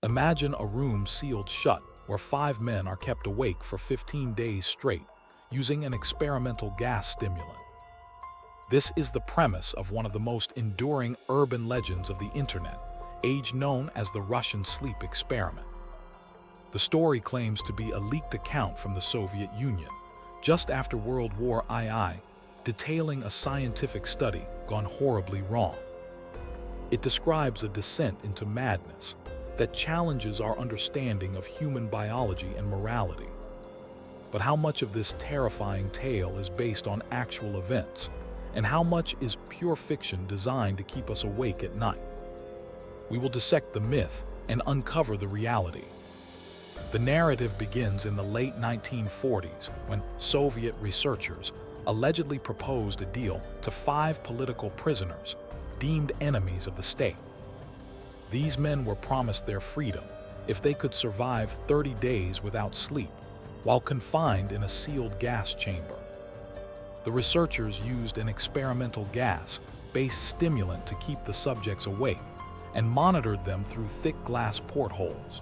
Imagine a room sealed shut where 5 men are kept awake for 15 days straight using an experimental gas stimulant. This is the premise of one of the most enduring urban legends of the internet, age known as the Russian sleep experiment. The story claims to be a leaked account from the Soviet Union, just after World War II, detailing a scientific study gone horribly wrong. It describes a descent into madness that challenges our understanding of human biology and morality. But how much of this terrifying tale is based on actual events, and how much is pure fiction designed to keep us awake at night? We will dissect the myth and uncover the reality. The narrative begins in the late 1940s when Soviet researchers allegedly proposed a deal to 5 political prisoners deemed enemies of the state. These men were promised their freedom if they could survive 30 days without sleep while confined in a sealed gas chamber. The researchers used an experimental gas-based stimulant to keep the subjects awake and monitored them through thick glass portholes.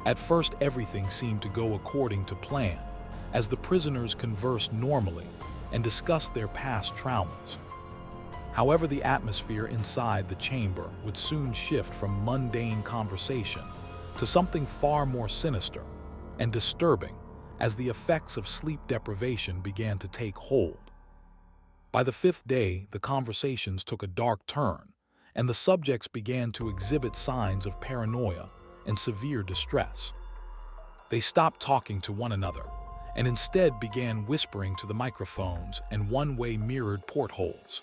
At first, everything seemed to go according to plan, as the prisoners conversed normally and discussed their past traumas. However, the atmosphere inside the chamber would soon shift from mundane conversation to something far more sinister and disturbing as the effects of sleep deprivation began to take hold. By the 5th day, the conversations took a dark turn, and the subjects began to exhibit signs of paranoia and severe distress. They stopped talking to one another and instead began whispering to the microphones and one-way mirrored portholes.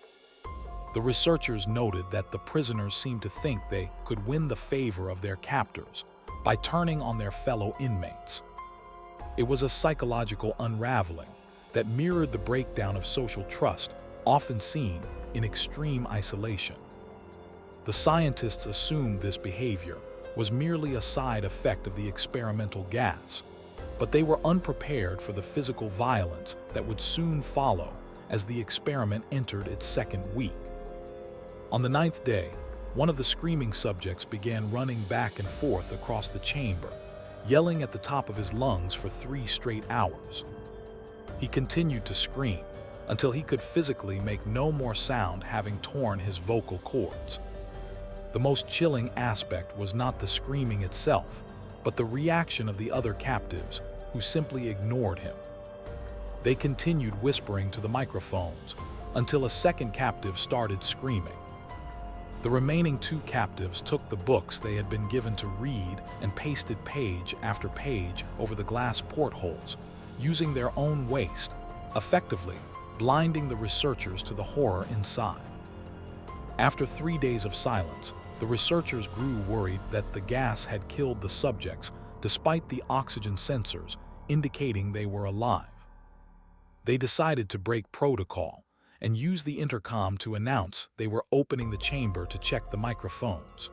The researchers noted that the prisoners seemed to think they could win the favor of their captors by turning on their fellow inmates. It was a psychological unraveling that mirrored the breakdown of social trust often seen in extreme isolation. The scientists assumed this behavior was merely a side effect of the experimental gas, but they were unprepared for the physical violence that would soon follow as the experiment entered its 2nd week. On the 9th day, one of the screaming subjects began running back and forth across the chamber, yelling at the top of his lungs for 3 straight hours. He continued to scream until he could physically make no more sound, having torn his vocal cords. The most chilling aspect was not the screaming itself, but the reaction of the other captives, who simply ignored him. They continued whispering to the microphones until a 2nd captive started screaming. The remaining 2 captives took the books they had been given to read and pasted page after page over the glass portholes, using their own waste, effectively blinding the researchers to the horror inside. After 3 days of silence, the researchers grew worried that the gas had killed the subjects despite the oxygen sensors indicating they were alive. They decided to break protocol and use the intercom to announce they were opening the chamber to check the microphones.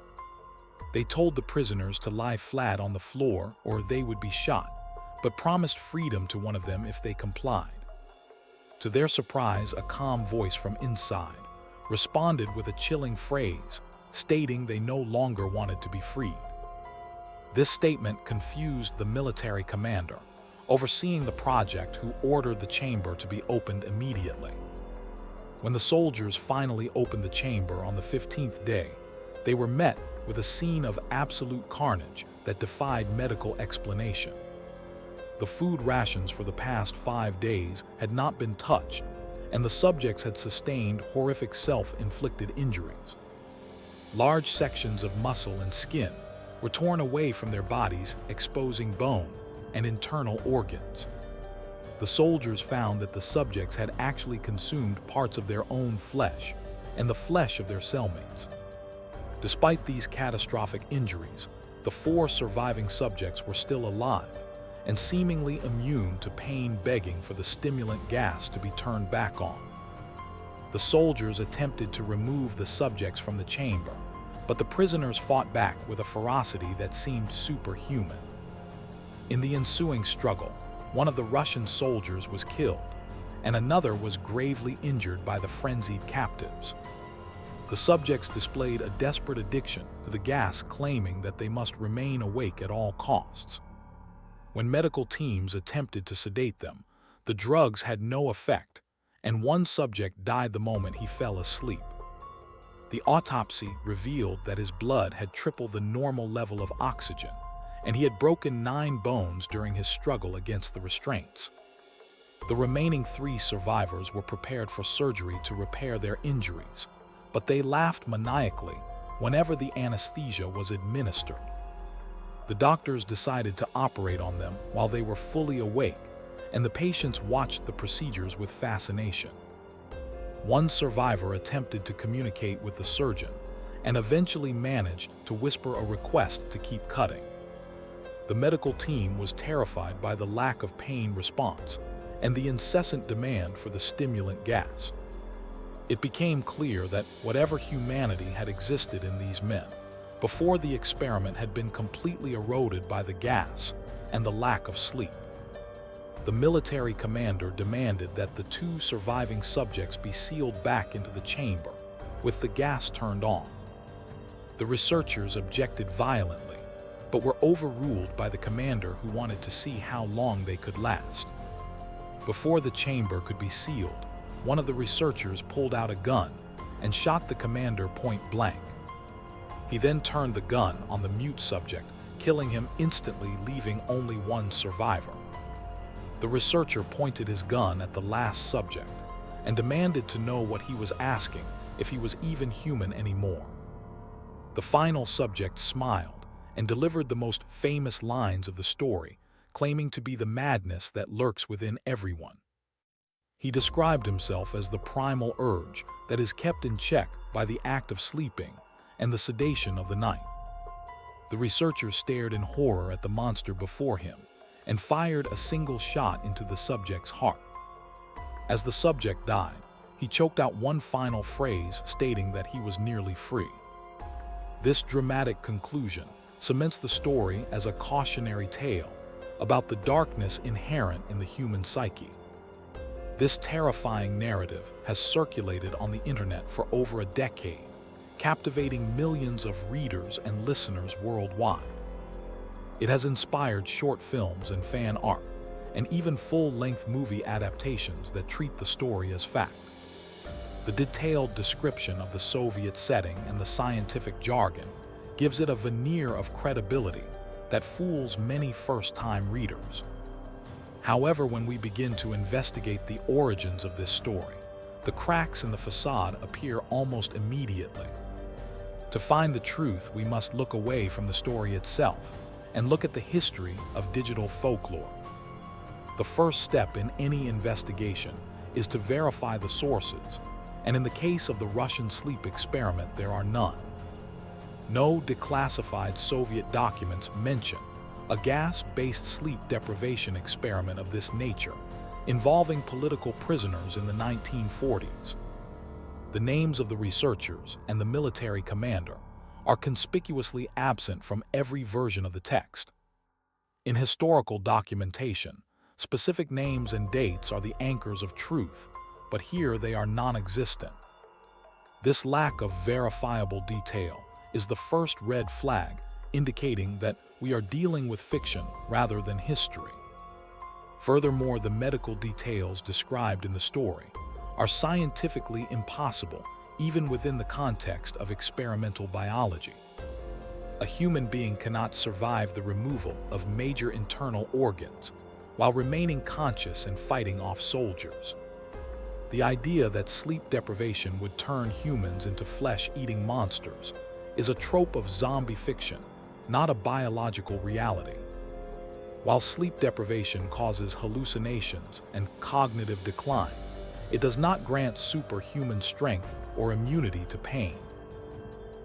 They told the prisoners to lie flat on the floor or they would be shot, but promised freedom to one of them if they complied. To their surprise, a calm voice from inside responded with a chilling phrase, stating they no longer wanted to be freed. This statement confused the military commander, overseeing the project, who ordered the chamber to be opened immediately. When the soldiers finally opened the chamber on the 15th day, they were met with a scene of absolute carnage that defied medical explanation. The food rations for the past 5 days had not been touched, and the subjects had sustained horrific self-inflicted injuries. Large sections of muscle and skin were torn away from their bodies, exposing bone and internal organs. The soldiers found that the subjects had actually consumed parts of their own flesh and the flesh of their cellmates. Despite these catastrophic injuries, the 4 surviving subjects were still alive and seemingly immune to pain, begging for the stimulant gas to be turned back on. The soldiers attempted to remove the subjects from the chamber, but the prisoners fought back with a ferocity that seemed superhuman. In the ensuing struggle, one of the Russian soldiers was killed, and another was gravely injured by the frenzied captives. The subjects displayed a desperate addiction to the gas, claiming that they must remain awake at all costs. When medical teams attempted to sedate them, the drugs had no effect, and one subject died the moment he fell asleep. The autopsy revealed that his blood had tripled the normal level of oxygen, and he had broken 9 bones during his struggle against the restraints. The remaining 3 survivors were prepared for surgery to repair their injuries, but they laughed maniacally whenever the anesthesia was administered. The doctors decided to operate on them while they were fully awake, and the patients watched the procedures with fascination. One survivor attempted to communicate with the surgeon and eventually managed to whisper a request to keep cutting. The medical team was terrified by the lack of pain response and the incessant demand for the stimulant gas. It became clear that whatever humanity had existed in these men before the experiment had been completely eroded by the gas and the lack of sleep. The military commander demanded that the 2 surviving subjects be sealed back into the chamber, with the gas turned on. The researchers objected violently, but were overruled by the commander, who wanted to see how long they could last. Before the chamber could be sealed, one of the researchers pulled out a gun and shot the commander point blank. He then turned the gun on the mute subject, killing him instantly, leaving only 1 survivor. The researcher pointed his gun at the last subject and demanded to know what he was asking, if he was even human anymore. The final subject smiled and delivered the most famous lines of the story, claiming to be the madness that lurks within everyone. He described himself as the primal urge that is kept in check by the act of sleeping and the sedation of the night. The researcher stared in horror at the monster before him and fired a single shot into the subject's heart. As the subject died, he choked out one final phrase, stating that he was nearly free. This dramatic conclusion cements the story as a cautionary tale about the darkness inherent in the human psyche. This terrifying narrative has circulated on the internet for over a decade, captivating millions of readers and listeners worldwide. It has inspired short films and fan art, and even full-length movie adaptations that treat the story as fact. The detailed description of the Soviet setting and the scientific jargon gives it a veneer of credibility that fools many first-time readers. However, when we begin to investigate the origins of this story, the cracks in the facade appear almost immediately. To find the truth, we must look away from the story itself and look at the history of digital folklore. The first step in any investigation is to verify the sources, and in the case of the Russian sleep experiment, there are none. No declassified Soviet documents mention a gas-based sleep deprivation experiment of this nature, involving political prisoners in the 1940s. The names of the researchers and the military commander are conspicuously absent from every version of the text. In historical documentation, specific names and dates are the anchors of truth, but here they are non-existent. This lack of verifiable detail is the first red flag, indicating that we are dealing with fiction rather than history. Furthermore, the medical details described in the story are scientifically impossible, even within the context of experimental biology. A human being cannot survive the removal of major internal organs while remaining conscious and fighting off soldiers. The idea that sleep deprivation would turn humans into flesh-eating monsters is a trope of zombie fiction, not a biological reality. While sleep deprivation causes hallucinations and cognitive decline, it does not grant superhuman strength or immunity to pain.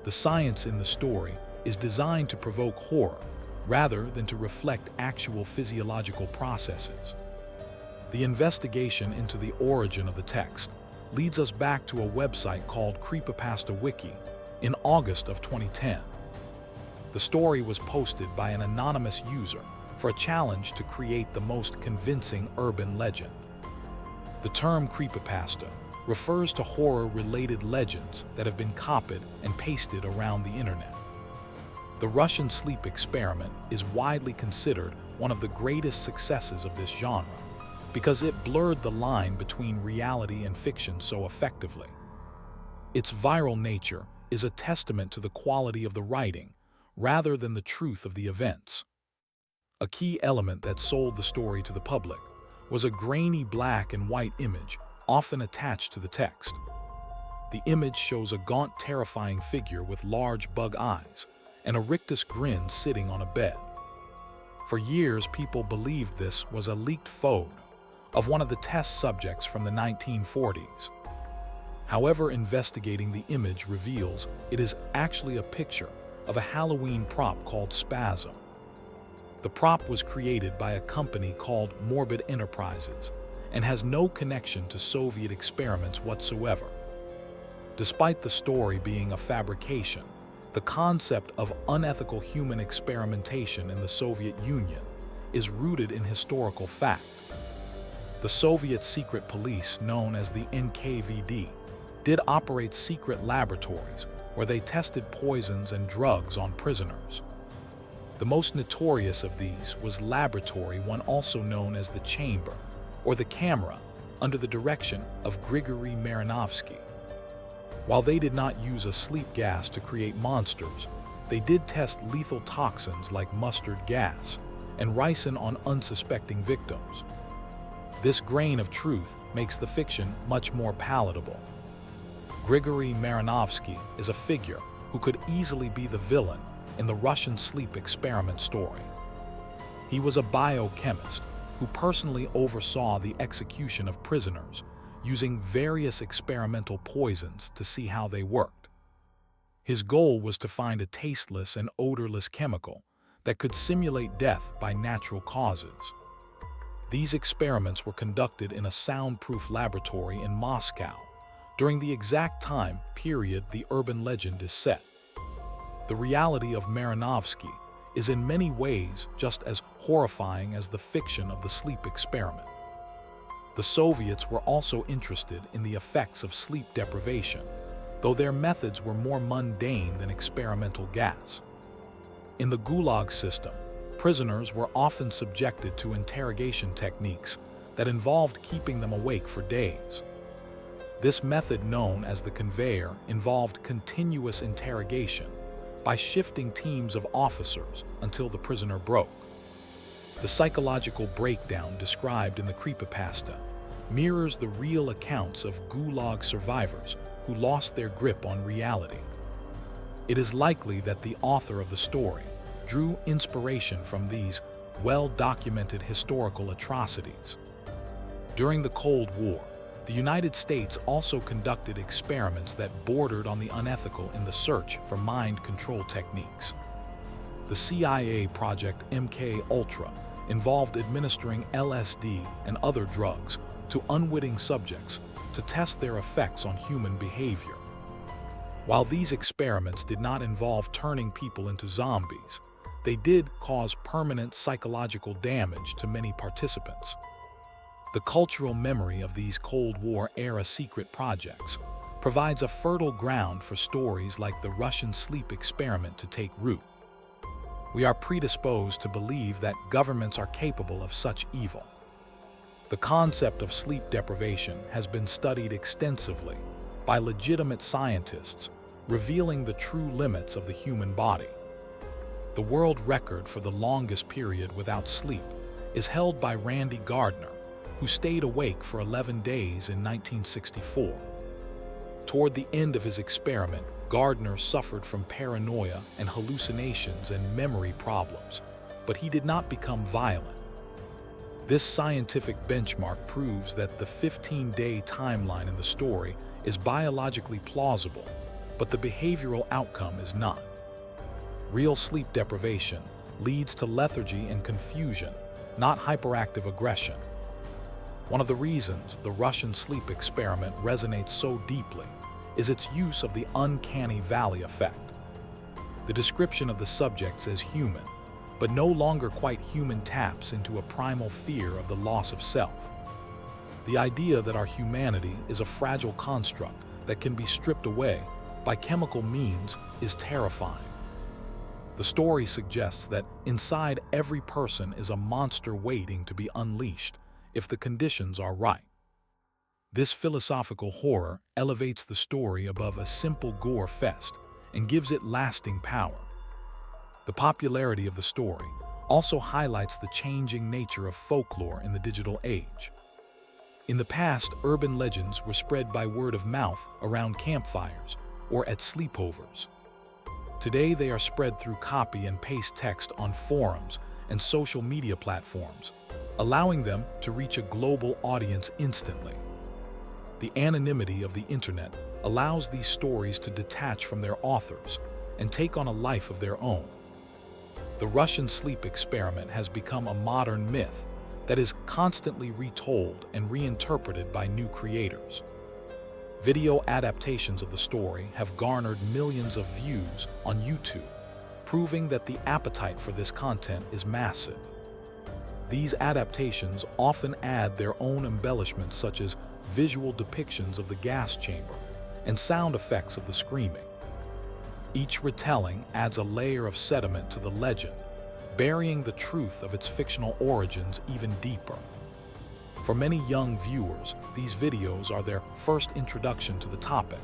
The science in the story is designed to provoke horror rather than to reflect actual physiological processes. The investigation into the origin of the text leads us back to a website called Creepypasta Wiki in August of 2010. The story was posted by an anonymous user for a challenge to create the most convincing urban legend. The term creepypasta refers to horror-related legends that have been copied and pasted around the internet. The Russian sleep experiment is widely considered one of the greatest successes of this genre because it blurred the line between reality and fiction so effectively. Its viral nature is a testament to the quality of the writing rather than the truth of the events. A key element that sold the story to the public was a grainy black and white image often attached to the text. The image shows a gaunt, terrifying figure with large bug eyes and a rictus grin sitting on a bed. For years, people believed this was a leaked photo of one of the test subjects from the 1940s. However, investigating the image reveals it is actually a picture of a Halloween prop called Spazm. The prop was created by a company called Morbid Enterprises and has no connection to Soviet experiments whatsoever. Despite the story being a fabrication, the concept of unethical human experimentation in the Soviet Union is rooted in historical fact. The Soviet secret police, known as the NKVD, did operate secret laboratories where they tested poisons and drugs on prisoners. The most notorious of these was Laboratory 1, also known as the Chamber, or the Camera, under the direction of Grigory Mairanovsky. While they did not use a sleep gas to create monsters, they did test lethal toxins like mustard gas and ricin on unsuspecting victims. This grain of truth makes the fiction much more palatable. Grigory Mairanovsky is a figure who could easily be the villain in the Russian sleep experiment story. He was a biochemist who personally oversaw the execution of prisoners using various experimental poisons to see how they worked. His goal was to find a tasteless and odorless chemical that could simulate death by natural causes. These experiments were conducted in a soundproof laboratory in Moscow during the exact time period the urban legend is set. The reality of Mairanovsky is in many ways just as horrifying as the fiction of the sleep experiment. The Soviets were also interested in the effects of sleep deprivation, though their methods were more mundane than experimental gas. In the Gulag system, prisoners were often subjected to interrogation techniques that involved keeping them awake for days. This method, known as the conveyor, involved continuous interrogation by shifting teams of officers until the prisoner broke. The psychological breakdown described in the Creepypasta mirrors the real accounts of Gulag survivors who lost their grip on reality. It is likely that the author of the story drew inspiration from these well-documented historical atrocities. During the Cold War, the United States also conducted experiments that bordered on the unethical in the search for mind control techniques. The CIA Project MK-Ultra involved administering LSD and other drugs to unwitting subjects to test their effects on human behavior. While these experiments did not involve turning people into zombies, they did cause permanent psychological damage to many participants. The cultural memory of these Cold War-era secret projects provides a fertile ground for stories like the Russian sleep experiment to take root. We are predisposed to believe that governments are capable of such evil. The concept of sleep deprivation has been studied extensively by legitimate scientists, revealing the true limits of the human body. The world record for the longest period without sleep is held by Randy Gardner, who stayed awake for 11 days in 1964. Toward the end of his experiment, Gardner suffered from paranoia and hallucinations and memory problems, but he did not become violent. This scientific benchmark proves that the 15-day timeline in the story is biologically plausible, but the behavioral outcome is not. Real sleep deprivation leads to lethargy and confusion, not hyperactive aggression. One of the reasons the Russian sleep experiment resonates so deeply is its use of the uncanny valley effect. The description of the subjects as human, but no longer quite human, taps into a primal fear of the loss of self. The idea that our humanity is a fragile construct that can be stripped away by chemical means is terrifying. The story suggests that inside every person is a monster waiting to be unleashed if the conditions are right. This philosophical horror elevates the story above a simple gore fest and gives it lasting power. The popularity of the story also highlights the changing nature of folklore in the digital age. In the past, urban legends were spread by word of mouth around campfires or at sleepovers. Today, they are spread through copy and paste text on forums and social media platforms, allowing them to reach a global audience instantly. The anonymity of the internet allows these stories to detach from their authors and take on a life of their own. The Russian sleep experiment has become a modern myth that is constantly retold and reinterpreted by new creators. Video adaptations of the story have garnered millions of views on YouTube, proving that the appetite for this content is massive. These adaptations often add their own embellishments such as visual depictions of the gas chamber and sound effects of the screaming. Each retelling adds a layer of sediment to the legend, burying the truth of its fictional origins even deeper. For many young viewers, these videos are their first introduction to the topic,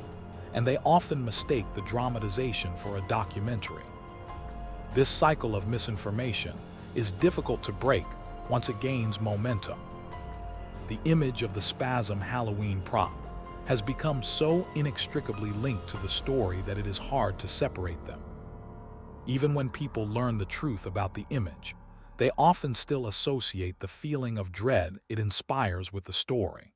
and they often mistake the dramatization for a documentary. This cycle of misinformation is difficult to break once it gains momentum. The image of the Spazm Halloween prop has become so inextricably linked to the story that it is hard to separate them. Even when people learn the truth about the image, they often still associate the feeling of dread it inspires with the story.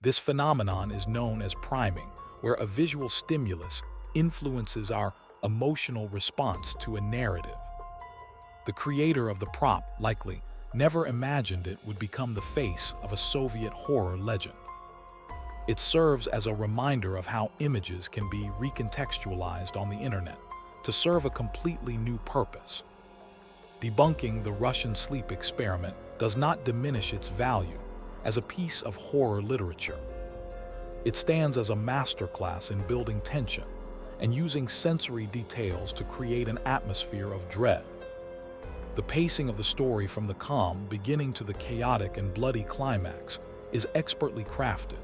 This phenomenon is known as priming, where a visual stimulus influences our emotional response to a narrative. The creator of the prop likely never imagined it would become the face of a Soviet horror legend. It serves as a reminder of how images can be recontextualized on the internet to serve a completely new purpose. Debunking the Russian sleep experiment does not diminish its value as a piece of horror literature. It stands as a masterclass in building tension and using sensory details to create an atmosphere of dread. The pacing of the story from the calm beginning to the chaotic and bloody climax is expertly crafted.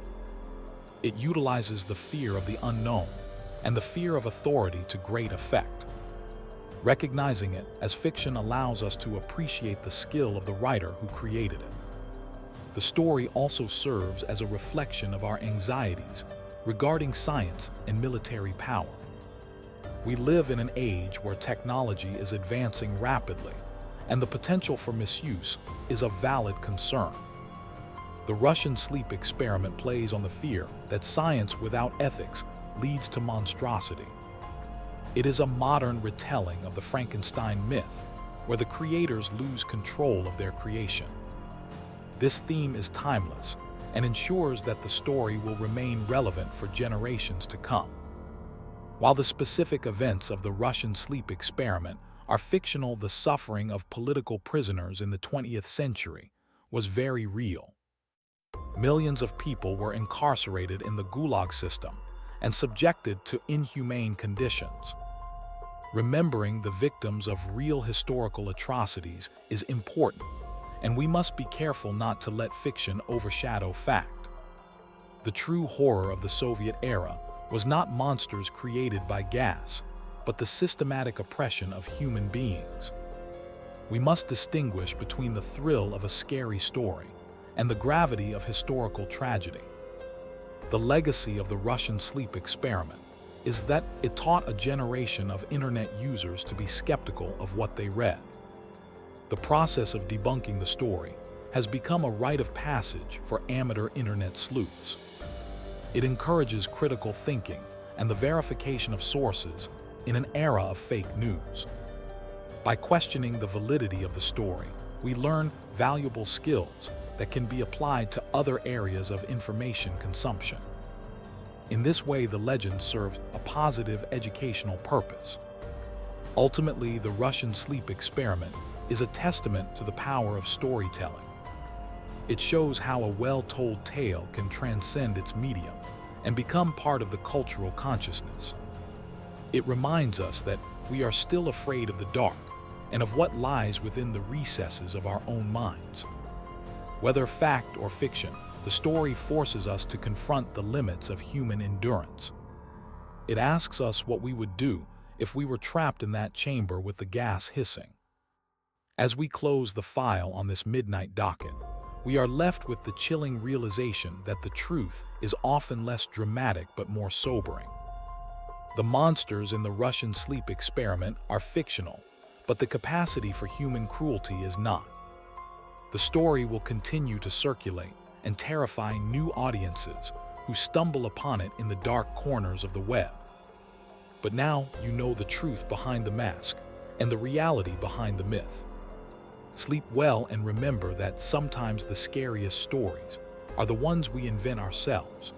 It utilizes the fear of the unknown and the fear of authority to great effect. Recognizing it as fiction allows us to appreciate the skill of the writer who created it. The story also serves as a reflection of our anxieties regarding science and military power. We live in an age where technology is advancing rapidly, and the potential for misuse is a valid concern. The Russian sleep experiment plays on the fear that science without ethics leads to monstrosity. It is a modern retelling of the Frankenstein myth, where the creators lose control of their creation. This theme is timeless and ensures that the story will remain relevant for generations to come. While the specific events of the Russian sleep experiment are fictional, the suffering of political prisoners in the 20th century was very real. Millions of people were incarcerated in the Gulag system and subjected to inhumane conditions. Remembering the victims of real historical atrocities is important, and we must be careful not to let fiction overshadow fact. The true horror of the Soviet era was not monsters created by gas, but the systematic oppression of human beings. We must distinguish between the thrill of a scary story and the gravity of historical tragedy. The legacy of the Russian sleep experiment is that it taught a generation of internet users to be skeptical of what they read. The process of debunking the story has become a rite of passage for amateur internet sleuths. It encourages critical thinking and the verification of sources in an era of fake news. By questioning the validity of the story, we learn valuable skills that can be applied to other areas of information consumption. In this way, the legend serves a positive educational purpose. Ultimately, the Russian sleep experiment is a testament to the power of storytelling. It shows how a well-told tale can transcend its medium and become part of the cultural consciousness. It reminds us that we are still afraid of the dark and of what lies within the recesses of our own minds. Whether fact or fiction, the story forces us to confront the limits of human endurance. It asks us what we would do if we were trapped in that chamber with the gas hissing. As we close the file on this midnight docket, we are left with the chilling realization that the truth is often less dramatic but more sobering. The monsters in the Russian sleep experiment are fictional, but the capacity for human cruelty is not. The story will continue to circulate and terrify new audiences who stumble upon it in the dark corners of the web. But now you know the truth behind the mask and the reality behind the myth. Sleep well and remember that sometimes the scariest stories are the ones we invent ourselves.